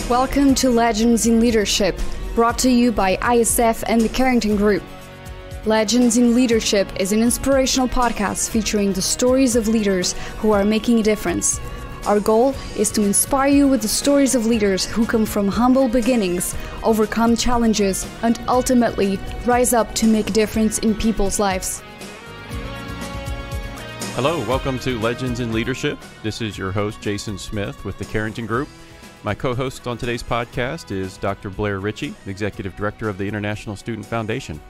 Welcome to Legends in Leadership, brought to you by ISF and the Carrington Group. Legends in Leadership is an inspirational podcast featuring the stories of leaders who are making a difference. Our goal is to inspire you with the stories of leaders who come from humble beginnings, overcome challenges, and ultimately rise up to make a difference in people's lives. Hello, welcome to Legends in Leadership. This is your host, Jason Smith with the Carrington Group. My co-host on today's podcast is Dr. Blair Ritchie, Executive Director of the International Student Foundation.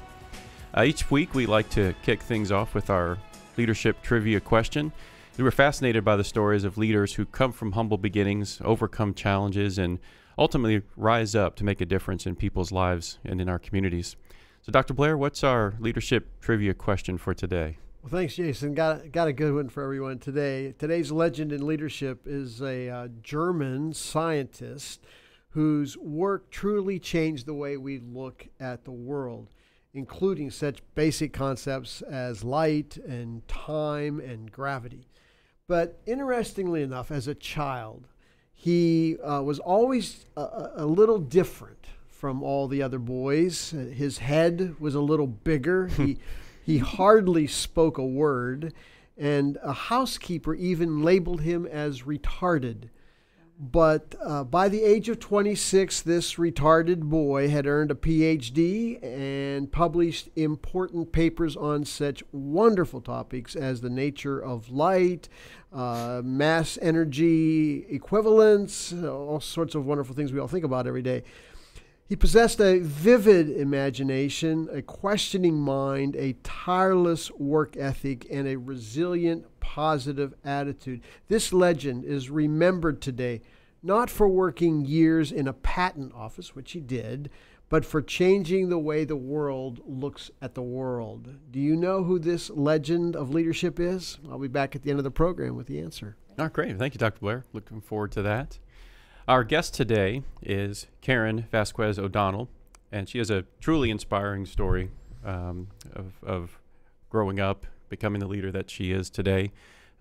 Each week, we like to kick things off with our leadership trivia question. We were fascinated by the stories of leaders who come from humble beginnings, overcome challenges, and ultimately rise up to make a difference in people's lives and in our communities. So, Dr. Blair, what's our leadership trivia question for today? Well, thanks, Jason. Got a good one for everyone today. Today's legend in leadership is a German scientist whose work truly changed the way we look at the world, including such basic concepts as light and time and gravity. But interestingly enough, as a child, he was always a little different from all the other boys. His head was a little bigger. He hardly spoke a word, and a housekeeper even labeled him as retarded. But by the age of 26, this retarded boy had earned a PhD and published important papers on such wonderful topics as the nature of light, mass energy equivalence, all sorts of wonderful things we all think about every day. He possessed a vivid imagination, a questioning mind, a tireless work ethic, and a resilient, positive attitude. This legend is remembered today, not for working years in a patent office, which he did, but for changing the way the world looks at the world. Do you know who this legend of leadership is? I'll be back at the end of the program with the answer. Oh, great. Thank you, Dr. Blair. Looking forward to that. Our guest today is Karen Vasquez O'Donnell, and she has a truly inspiring story of growing up, becoming the leader that she is today.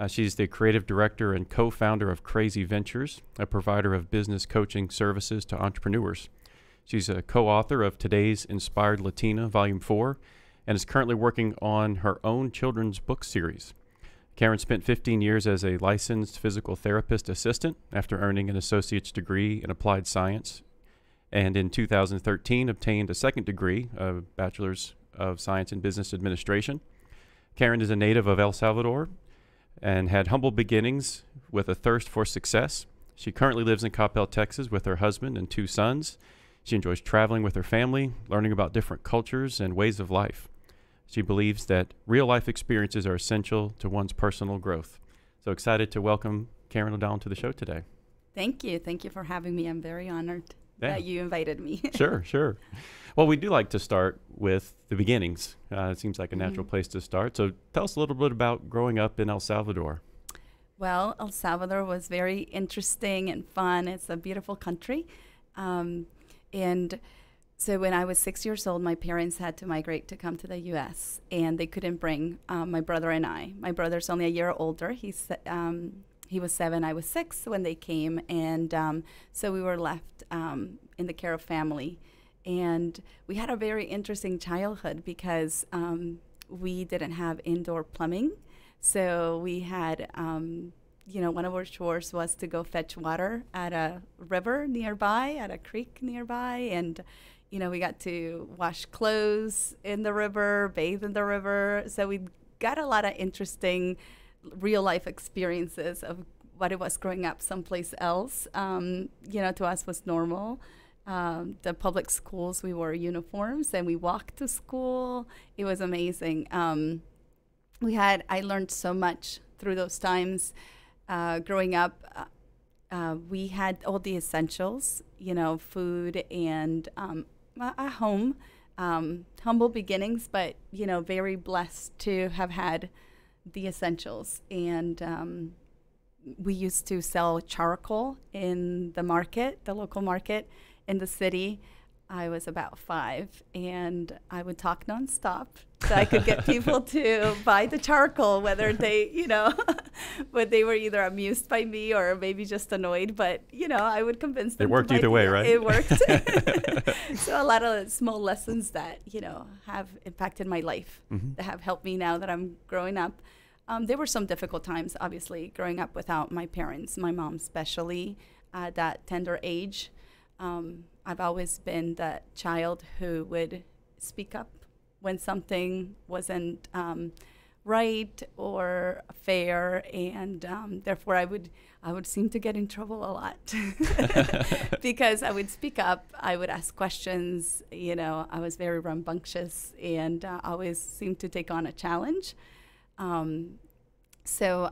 She's the creative director and co-founder of Crazy Ventures, a provider of business coaching services to entrepreneurs. She's a co-author of Today's Inspired Latina, Volume 4, and is currently working on her own children's book series. Karen spent 15 years as a licensed physical therapist assistant after earning an associate's degree in applied science, and in 2013 obtained a second degree, a bachelor's of science in business administration. Karen is a native of El Salvador and had humble beginnings with a thirst for success. She currently lives in Coppell, Texas with her husband and 2 sons. She enjoys traveling with her family, learning about different cultures and ways of life. She believes that real-life experiences are essential to one's personal growth. So excited to welcome Karen O'Donnell to the show today. Thank you. Thank you for having me. I'm very honored that you invited me. Sure. Well, we do like to start with the beginnings. It seems like a natural place to start. So tell us a little bit about growing up in El Salvador. Well, El Salvador was very interesting and fun. It's a beautiful country. And so when I was 6 years old, my parents had to migrate to come to the U.S., and they couldn't bring my brother and I. My brother's only a year older. He was 7, I was 6 when they came, and so we were left in the care of family. And we had a very interesting childhood because we didn't have indoor plumbing. So we had, one of our chores was to go fetch water at a river nearby, at a creek nearby, and we got to wash clothes in the river, bathe in the river. So we got a lot of interesting real-life experiences of what it was growing up someplace else. To us was normal. The public schools, we wore uniforms and we walked to school. It was amazing. I learned so much through those times. Growing up, we had all the essentials, food and a home, humble beginnings, but, very blessed to have had the essentials. And we used to sell charcoal in the market, the local market in the city. I was about 5, and I would talk nonstop so I could get people to buy the charcoal, whether they, but they were either amused by me or maybe just annoyed. But, I would convince them. It worked either way, right? It worked. So a lot of small lessons that, have impacted my life, that have helped me now that I'm growing up. There were some difficult times, obviously, growing up without my parents, my mom especially, at that tender age. I've always been that child who would speak up when something wasn't right or fair, and therefore I would seem to get in trouble a lot because I would speak up, I would ask questions, I was very rambunctious and always seemed to take on a challenge. So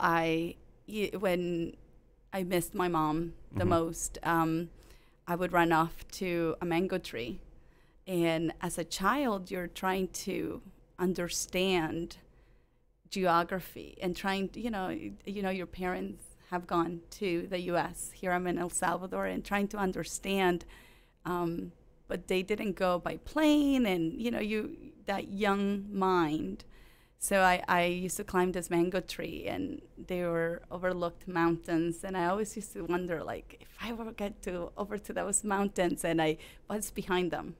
when I missed my mom the most, I would run off to a mango tree. And as a child, you're trying to understand geography and trying to, your parents have gone to the U.S. Here I'm in El Salvador and trying to understand, but they didn't go by plane and, that young mind. So I used to climb this mango tree, and they were overlooked mountains, and I always used to wonder, like, if I ever get over to those mountains and what's behind them?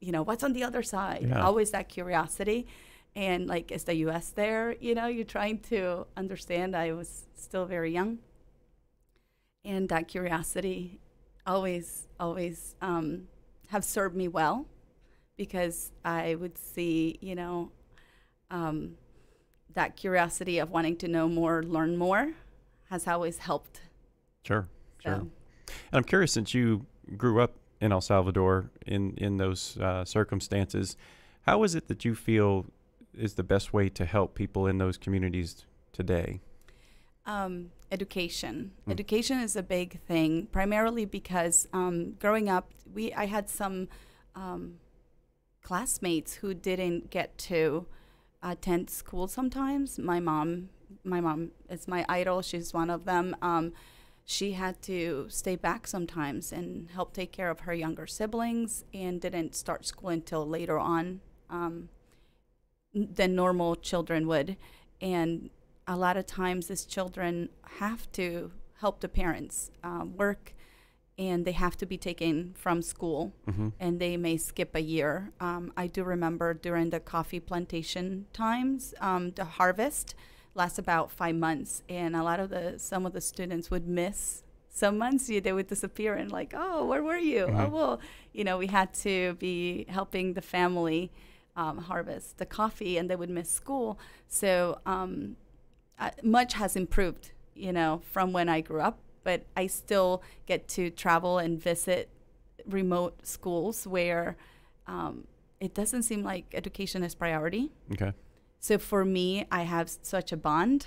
What's on the other side? Yeah. Always that curiosity. And, like, is the U.S. there? You're trying to understand. I was still very young. And that curiosity always have served me well, because I would see, that curiosity of wanting to know more, learn more, has always helped. Sure. So. And I'm curious, since you grew up in El Salvador in those circumstances, how is it that you feel is the best way to help people in those communities today? Education. Education is a big thing, primarily because growing up, I had some classmates who didn't get to attend school sometimes. My mom is my idol. She's one of them. She had to stay back sometimes and help take care of her younger siblings, and didn't start school until later on than normal children would. And a lot of times these children have to help the parents work, and they have to be taken from school, and they may skip a year. I do remember during the coffee plantation times, the harvest lasts about 5 months, and some of the students would miss some months. They would disappear, and like, oh, where were you? Oh, well, we had to be helping the family harvest the coffee, and they would miss school. So much has improved, from when I grew up. But I still get to travel and visit remote schools where it doesn't seem like education is priority. Okay. So for me, I have such a bond,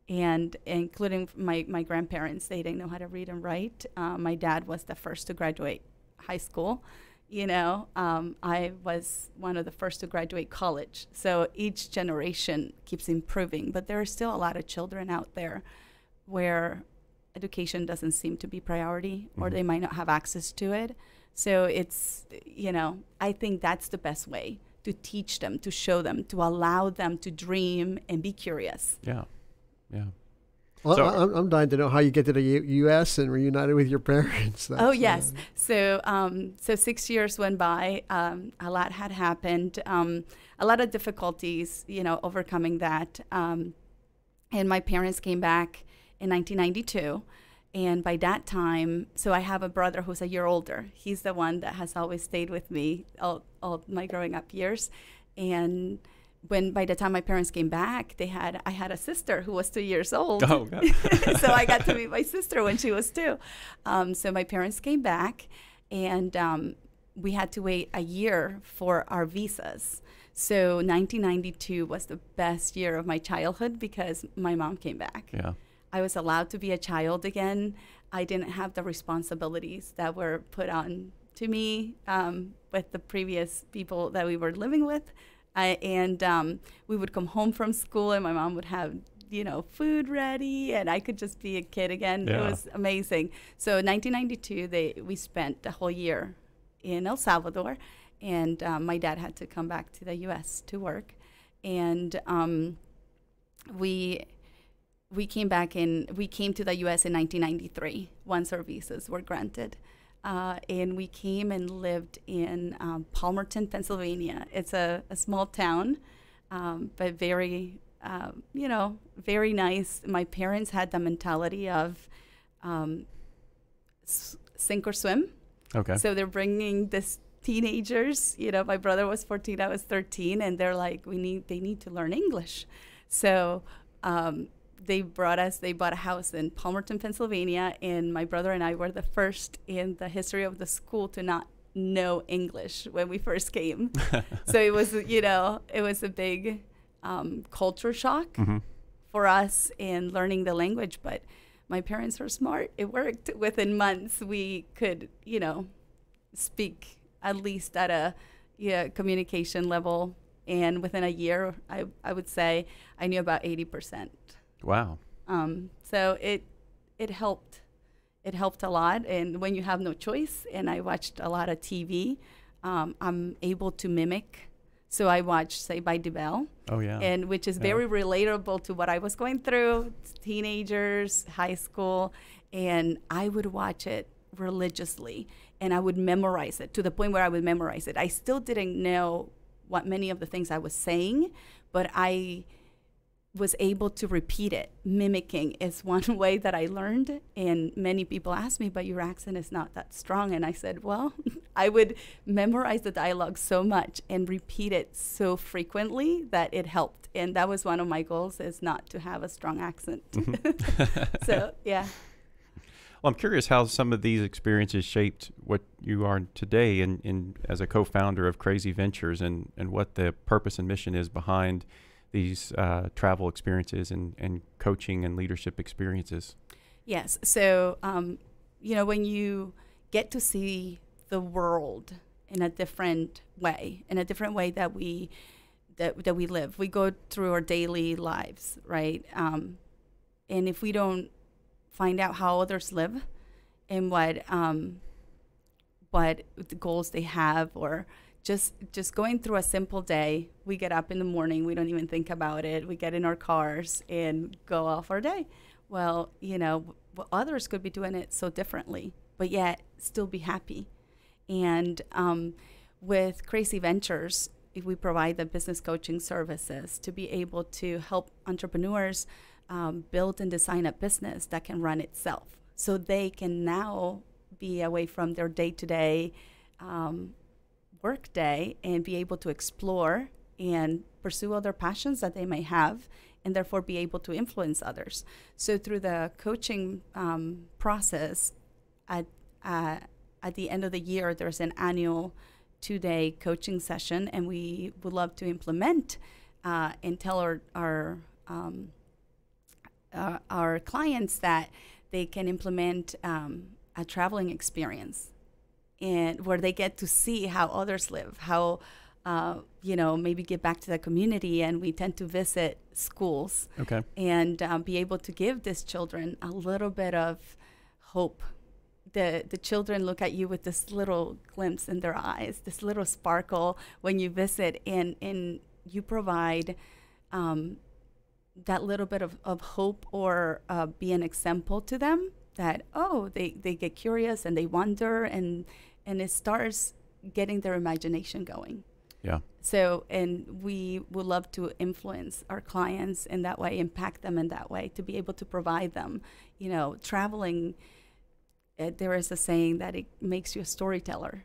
and including my grandparents, they didn't know how to read and write. My dad was the first to graduate high school. I was one of the first to graduate college. So each generation keeps improving, but there are still a lot of children out there where education doesn't seem to be priority, or they might not have access to it. So it's, I think that's the best way to teach them, to show them, to allow them to dream and be curious. Yeah. Well, So- I'm dying to know how you get to the U.S. and reunited with your parents. Yes. So 6 years went by. A lot had happened. A lot of difficulties, overcoming that. And my parents came back in 1992. And by that time, so I have a brother who's a year older. He's the one that has always stayed with me all my growing up years. And by the time my parents came back, I had a sister who was 2 years old. Oh, God. So I got to meet my sister when she was 2. So my parents came back, and we had to wait a year for our visas. So 1992 was the best year of my childhood because my mom came back. Yeah. I was allowed to be a child again. I didn't have the responsibilities that were put on to me with the previous people that we were living with. And we would come home from school, and my mom would have, food ready, and I could just be a kid again. Yeah. It was amazing. So 1992, we spent the whole year in El Salvador, and my dad had to come back to the U.S. to work. And we we came to the U.S. in 1993 once our visas were granted. And we came and lived in Palmerton, Pennsylvania. It's a small town, but very, very nice. My parents had the mentality of sink or swim. Okay. So they're bringing this teenagers, my brother was 14, I was 13, and they're like, they need to learn English. So they bought a house in Palmerton, Pennsylvania, and my brother and I were the first in the history of the school to not know English when we first came. So it was, it was a big culture shock for us in learning the language, but my parents were smart. It worked. Within months, we could, speak at least at a communication level. And within a year, I would say I knew about 80%. Wow. So it helped. It helped a lot. And when you have no choice, and I watched a lot of TV, I'm able to mimic. So I watched Saved by the Bell. Oh, yeah. And which is very relatable to what I was going through, teenagers, high school. And I would watch it religiously, and I would memorize it to the point where I would memorize it. I still didn't know what many of the things I was saying, but I was able to repeat it. Mimicking is one way that I learned, and many people ask me, but your accent is not that strong. And I said, well, I would memorize the dialogue so much and repeat it so frequently that it helped. And that was one of my goals, is not to have a strong accent. So, yeah. Well, I'm curious how some of these experiences shaped what you are today in as a co-founder of Crazy Ventures, and what the purpose and mission is behind these travel experiences and coaching and leadership experiences. Yes. So, when you get to see the world in a different way that we live, we go through our daily lives, right? And if we don't find out how others live and what the goals they have, or just going through a simple day. We get up in the morning, we don't even think about it. We get in our cars and go off our day. Well, others could be doing it so differently, but yet still be happy. And with Crazy Ventures, we provide the business coaching services to be able to help entrepreneurs build and design a business that can run itself, so they can now be away from their day-to-day work day and be able to explore and pursue other passions that they may have, and therefore be able to influence others. So through the coaching process, at the end of the year, there's an annual 2-day coaching session, and we would love to implement and tell our clients that they can implement a traveling experience, and where they get to see how others live, how maybe get back to the community. And we tend to visit schools, and be able to give these children a little bit of hope. The children look at you with this little glimpse in their eyes, this little sparkle when you visit, and you provide that little bit of hope, or be an example to them that, they get curious and they wonder, and it starts getting their imagination going. Yeah. So, and we would love to influence our clients in that way, impact them in that way, to be able to provide them, traveling. There is a saying that it makes you a storyteller,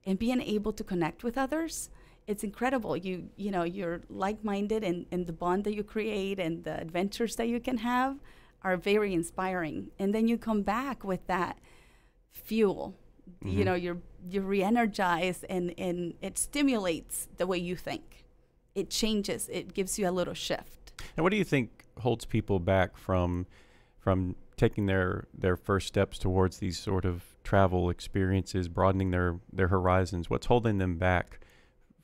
and being able to connect with others. It's incredible. You're like-minded, and the bond that you create and the adventures that you can have are very inspiring. And then you come back with that fuel. You're re-energized, and it stimulates the way you think. It changes. It gives you a little shift. And what do you think holds people back from taking their first steps towards these sort of travel experiences, broadening their horizons? What's holding them back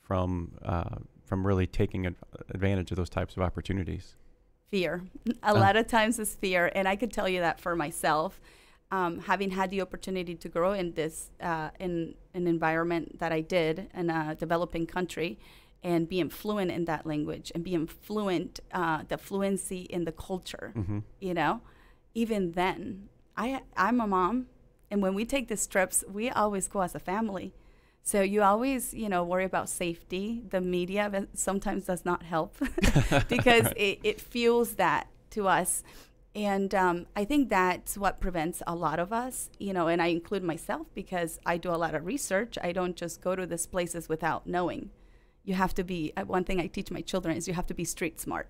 from really taking advantage of those types of opportunities? Fear. A lot of times it's fear, and I could tell you that for myself, having had the opportunity to grow in this in an environment that I did in a developing country, and being fluent in that language and being fluent, the fluency in the culture, you know, even then, I'm a mom. And when we take these trips, we always go as a family. So you always, you know, worry about safety. The media sometimes does not help because right. it fuels that to us. And I think that's what prevents a lot of us, you know, and I include myself because I do a lot of research. I don't just go to these places without knowing. You have to be, one thing I teach my children is you have to be street smart,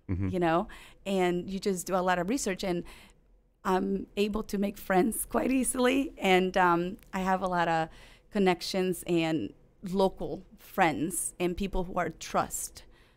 you know, and you just do a lot of research. And I'm able to make friends quite easily. And I have a lot of connections and local friends and people who are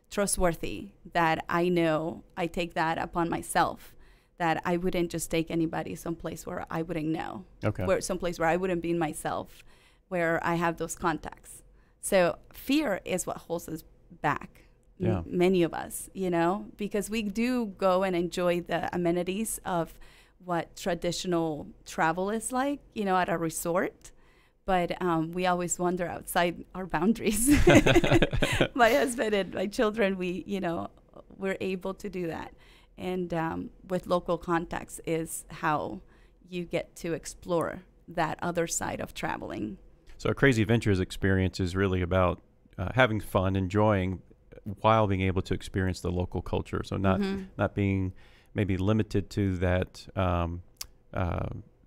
trustworthy that I know I take that upon myself, that I wouldn't just take anybody someplace where I wouldn't know, where someplace where I wouldn't be myself, where I have those contacts. So fear is what holds us back, many of us, you know, because we do go and enjoy the amenities of what traditional travel is like, you know, at a resort. But we always wander outside our boundaries. My husband and my children, we're able to do that. And with local contacts is how you get to explore that other side of traveling. So a Crazy Ventures experience is really about having fun, enjoying, while being able to experience the local culture. So not being maybe limited to that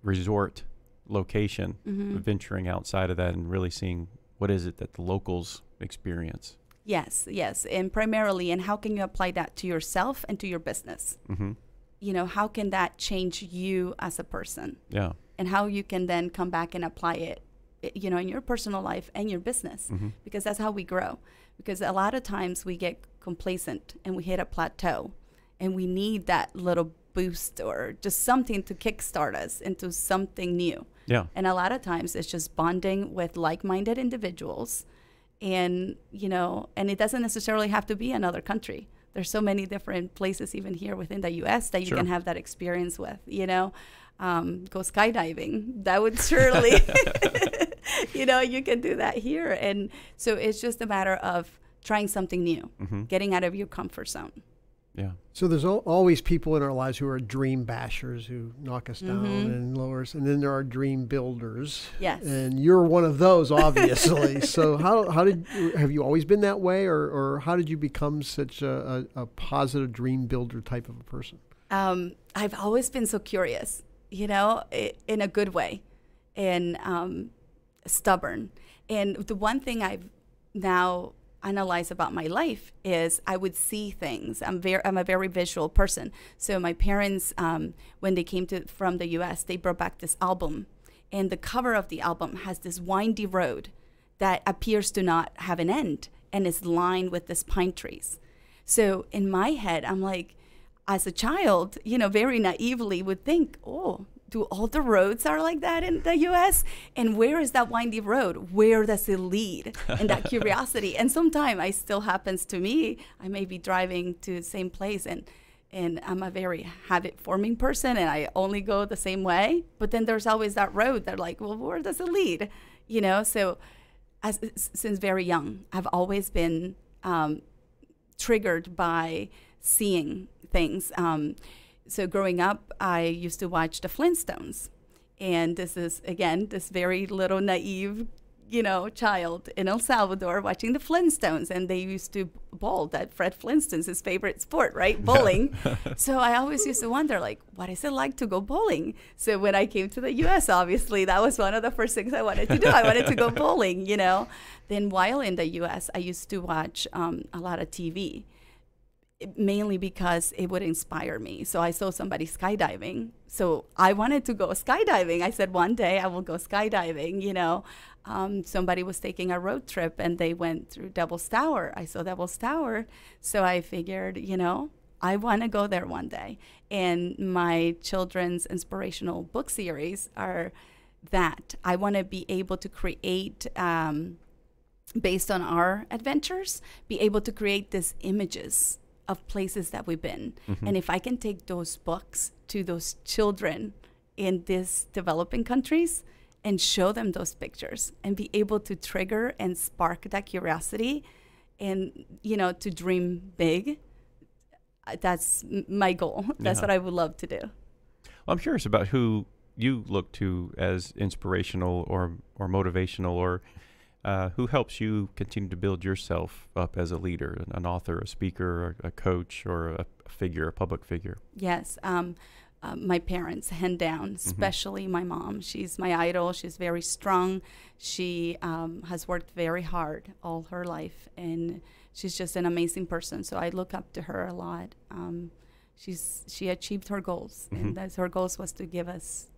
resort location, venturing outside of that and really seeing what is it that the locals experience. Yes, and primarily, and how can you apply that to yourself and to your business? You know, how can that change you as a person? Yeah. And how you can then come back and apply it, you know, in your personal life and your business, because that's how we grow. Because a lot of times we get complacent and we hit a plateau and we need that little boost or just something to kickstart us into something new. Yeah. And a lot of times it's just bonding with like-minded individuals. And, you know, and it doesn't necessarily have to be another country. There's so many different places even here within the U.S. that you can have that experience with, you know. Go skydiving. That would surely, you know, you can do that here. And so it's just a matter of trying something new, getting out of your comfort zone. Yeah. So there's always people in our lives who are dream bashers, who knock us down and lower us, and then there are dream builders. Yes. And you're one of those, obviously. So have you always been that way, or how did you become such a positive dream builder type of a person? I've always been so curious, you know, in a good way, and stubborn. And the one thing I've now analyze about my life is I would see things. I'm a very visual person. So my parents, when they came from the U.S., they brought back this album, and the cover of the album has this windy road that appears to not have an end and is lined with these pine trees. So in my head, I'm like, as a child, you know, very naively would think, oh, do all the roads are like that in the U.S.? And where is that windy road? Where does it lead? And that curiosity. And sometimes it still happens to me. I may be driving to the same place, and I'm a very habit-forming person, and I only go the same way. But then there's always that road. They're like, well, where does it lead? You know, so since very young, I've always been triggered by seeing things. So growing up, I used to watch the Flintstones. And this is, again, this very little naive, you know, child in El Salvador watching the Flintstones. And they used to bowl. That Fred Flintstone's his favorite sport, right? Bowling. So I always used to wonder, like, what is it like to go bowling? So when I came to the U.S., obviously, that was one of the first things I wanted to do. I wanted to go bowling, you know. Then while in the U.S., I used to watch a lot of TV. Mainly because it would inspire me. So I saw somebody skydiving. So I wanted to go skydiving. I said, one day I will go skydiving, you know. Somebody was taking a road trip and they went through Devil's Tower. I saw Devil's Tower. So I figured, you know, I want to go there one day. And my children's inspirational book series are that. I want to be able to create, based on our adventures, be able to create these images of places that we've been. And if I can take those books to those children in these developing countries and show them those pictures and be able to trigger and spark that curiosity and, to dream big. That's my goal. That's what I would love to do. Well, I'm curious about who you look to as inspirational or motivational, or who helps you continue to build yourself up as a leader, an author, a speaker, or a coach, or a public figure. Yes. My parents, hand down, especially my mom. She's my idol. She's very strong. She has worked very hard all her life, and she's just an amazing person. So I look up to her a lot. She achieved her goals, and her goals was to give us,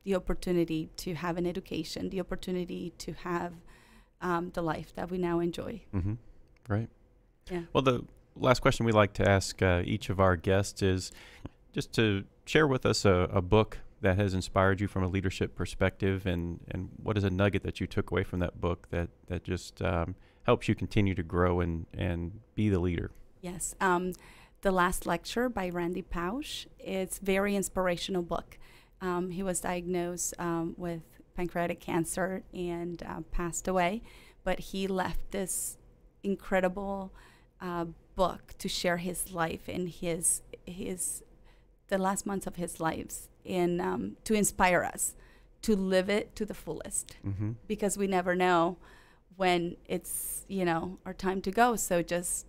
the opportunity to have an education, the opportunity to have the life that we now enjoy. Right. Yeah. Well, the last question we like to ask each of our guests is just to share with us a book that has inspired you from a leadership perspective, and what is a nugget that you took away from that book that just helps you continue to grow and be the leader. Yes. The Last Lecture by Randy Pausch. It's a very inspirational book. He was diagnosed with pancreatic cancer and passed away, but he left this incredible book to share his life and the last months of his lives, and to inspire us to live it to the fullest, because we never know when it's our time to go. So just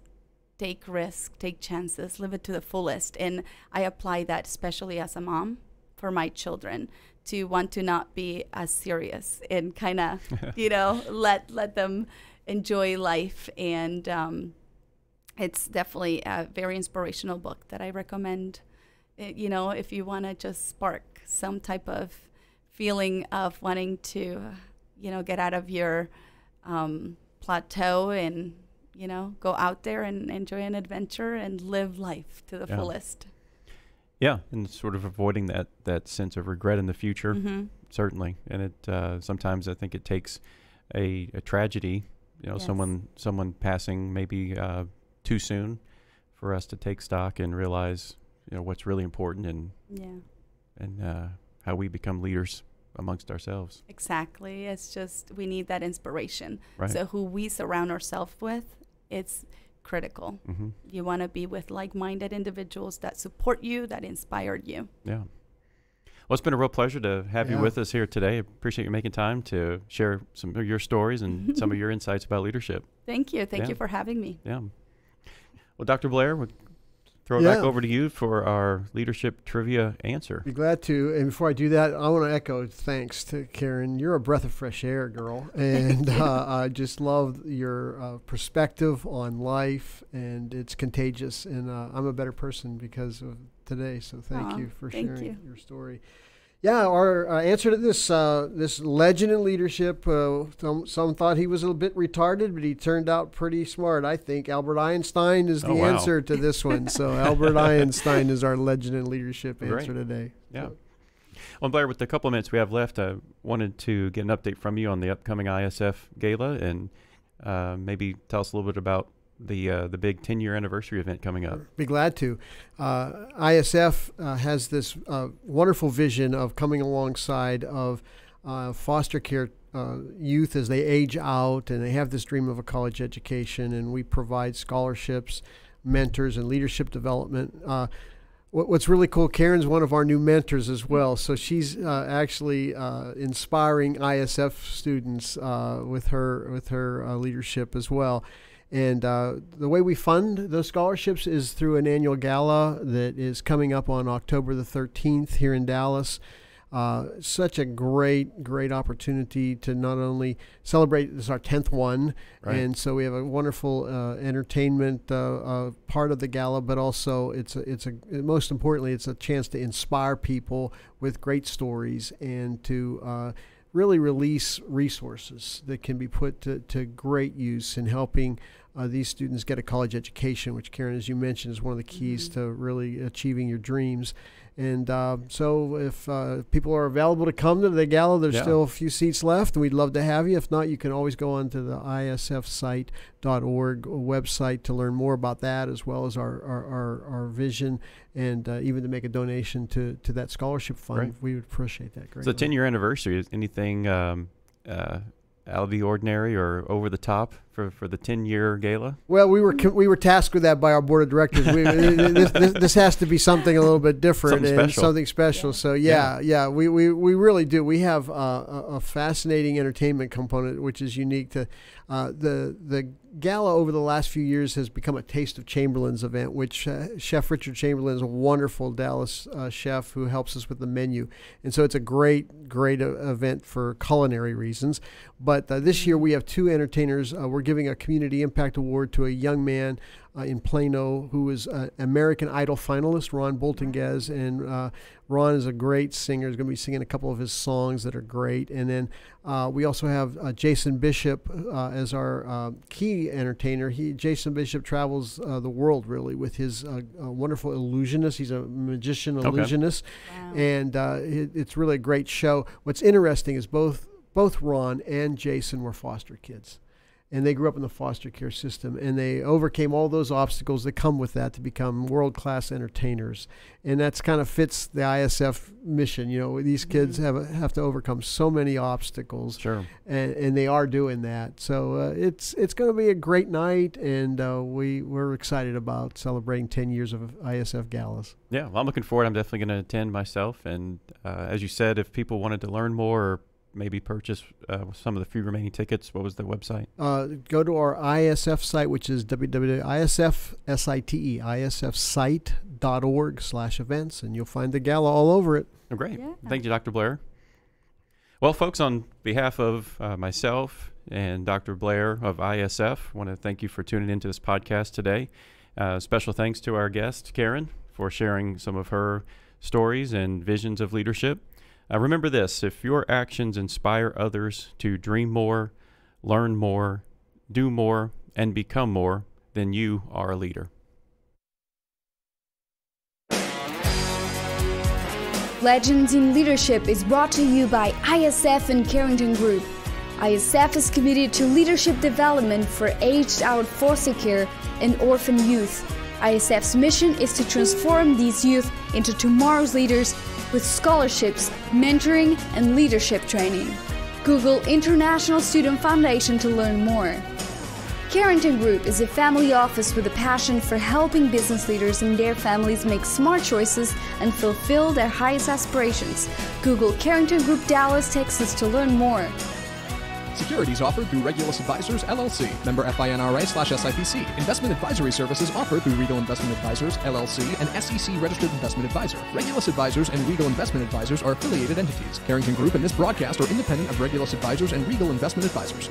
take risks, take chances, live it to the fullest. And I apply that especially as a mom for my children, to want to not be as serious and kind of let them enjoy life. And it's definitely a very inspirational book that I recommend. If you want to just spark some type of feeling of wanting to, get out of your plateau and, go out there and enjoy an adventure and live life to the fullest. Yeah, and sort of avoiding that sense of regret in the future, certainly. And it sometimes I think it takes a tragedy, someone passing maybe too soon, for us to take stock and realize what's really important, and how we become leaders amongst ourselves. Exactly. It's just we need that inspiration. Right. So who we surround ourselves with, it's critical. You want to be with like-minded individuals that support you, that inspired you. Yeah. Well, it's been a real pleasure to have you with us here today. I appreciate you making time to share some of your stories and some of your insights about leadership. Thank you. Thank you for having me. Yeah. Well, Dr. Blair, we'll throw it back over to you for our leadership trivia answer. Be glad to. And before I do that, I want to echo thanks to Karen. You're a breath of fresh air, girl. And I just love your perspective on life, and it's contagious. And I'm a better person because of today. So thank you for sharing your story. Yeah, our answer to this legend in leadership, some thought he was a little bit retarded, but he turned out pretty smart, I think. Albert Einstein is the answer to this one. So Albert Einstein is our legend in leadership answer today. Yeah. Well, Blair, with the couple of minutes we have left, I wanted to get an update from you on the upcoming ISF Gala, and maybe tell us a little bit about the big 10-year anniversary event coming up. Be glad to. ISF has this wonderful vision of coming alongside of foster care youth as they age out, and they have this dream of a college education, and we provide scholarships, mentors, and leadership development. What's really cool, Karen's one of our new mentors as well, so she's actually inspiring ISF students with her leadership as well. And the way we fund those scholarships is through an annual gala that is coming up on October the 13th here in Dallas. Such a great opportunity to not only celebrate, this is our 10th one, and so we have a wonderful entertainment part of the gala, but also most importantly, it's a chance to inspire people with great stories and to really release resources that can be put to great use in helping these students get a college education, which, Karen, as you mentioned, is one of the keys to really achieving your dreams. And so if people are available to come to the gala, there's still a few seats left, and we'd love to have you. If not, you can always go on to the isfsite.org website to learn more about that, as well as our vision, and even to make a donation to that scholarship fund. Right. We would appreciate that greatly. So 10-year anniversary, is anything out of the ordinary or over the top for the 10-year gala? Well, we were tasked with that by our board of directors. This has to be something a little bit different, something special. So we really do. We have a fascinating entertainment component, which is unique to the gala. Over the last few years has become a Taste of Chamberlain's event, which Chef Richard Chamberlain is a wonderful Dallas chef who helps us with the menu, and so it's a great event for culinary reasons. But this year we have two entertainers. We're giving a Community Impact Award to a young man in Plano who is an American Idol finalist, Ron Boltinguez, and Ron is a great singer. He's going to be singing a couple of his songs that are great. And then we also have Jason Bishop as our key entertainer. Jason Bishop travels the world really with his wonderful illusionist. He's a magician illusionist, and it's really a great show. What's interesting is both Ron and Jason were foster kids. And they grew up in the foster care system, and they overcame all those obstacles that come with that to become world-class entertainers. And that's kind of fits the ISF mission. You know, these kids have to overcome so many obstacles. Sure. And they are doing that. So it's going to be a great night, and we're excited about celebrating 10 years of ISF galas. Yeah, well, I'm looking forward. I'm definitely going to attend myself. And as you said, if people wanted to learn more or maybe purchase some of the few remaining tickets, what was the website? Go to our ISF site, which is isfsite.org/events, and you'll find the gala all over it. Oh, great. Yeah. Thank you, Dr. Blair. Well, folks, on behalf of myself and Dr. Blair of ISF, I want to thank you for tuning into this podcast today. Special thanks to our guest, Karen, for sharing some of her stories and visions of leadership. Remember this: if your actions inspire others to dream more, learn more, do more, and become more, then you are a leader. Legends in Leadership is brought to you by ISF and Carrington Group. ISF is committed to leadership development for aged-out foster care and orphan youth. ISF's mission is to transform these youth into tomorrow's leaders with scholarships, mentoring, and leadership training. Google International Student Foundation to learn more. Carrington Group is a family office with a passion for helping business leaders and their families make smart choices and fulfill their highest aspirations. Google Carrington Group Dallas, Texas to learn more. Securities offered through Regulus Advisors, LLC. Member FINRA/SIPC. Investment advisory services offered through Regal Investment Advisors, LLC, an SEC-registered investment advisor. Regulus Advisors and Regal Investment Advisors are affiliated entities. Carrington Group and this broadcast are independent of Regulus Advisors and Regal Investment Advisors.